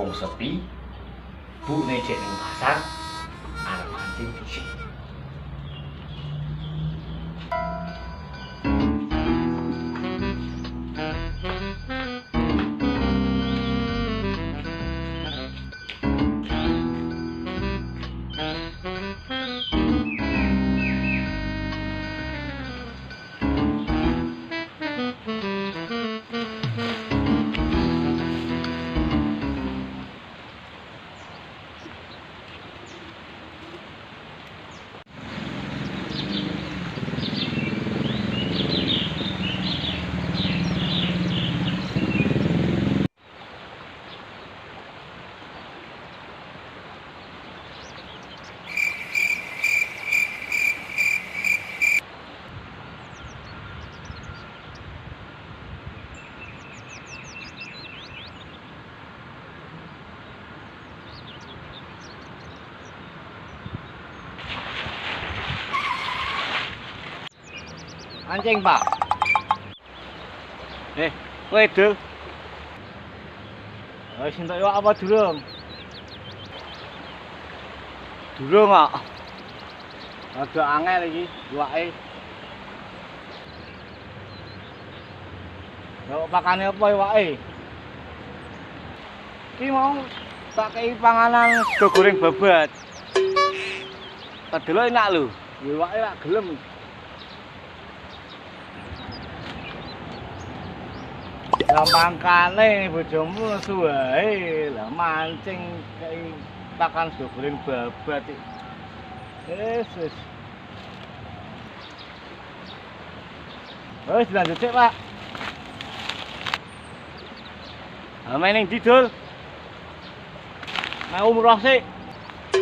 mumpung sepi, Bu nejek ning pasar arep mancing dhisik. Mancing, Pak. Kowe Dul. Wis entuk iwak apa durung? Durung kok. Ada angel iki iwake. Yo pakane apa iwake? Iki mau tak kei panganan sego goreng babat. Padahal enak lho. Iwake lak gelem. Lah mangkane bojomu nesu wae. Lah mancing kei pakan sego goreng babat iki. Wis. Wis lanjut sik, Pak. Main ning Didul. Mau umroh sik.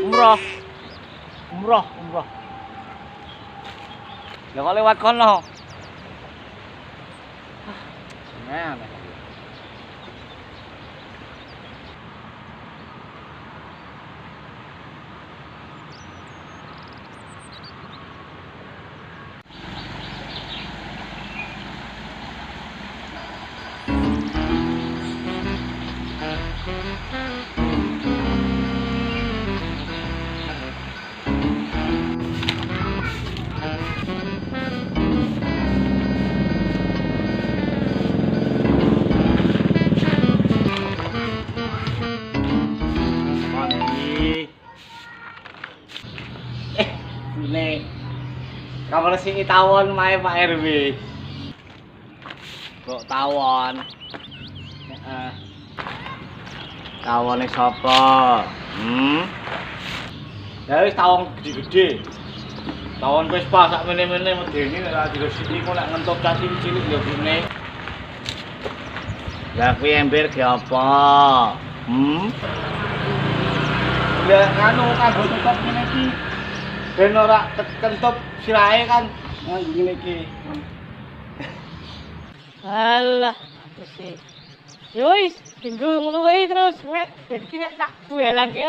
Umroh. Lah kok lewat kono. Nah. Ini kamar sini tawon mae Pak RW. Kok tawon? Tawone sapa? Ya wis tawon gede-gede. Tawon Vespa sak mene-mene medeni nek ra diresiki kok nek ngentuk cacing cilik ya bune. Lah kuwi ember ge apa? Lah anu kanggo tutup ngene iki. Ben ora kentup sirahe kan ngene iki. Alah, terus. Yo wis, tinggal ngono wae terus. Wek, iki nek tak duelan ki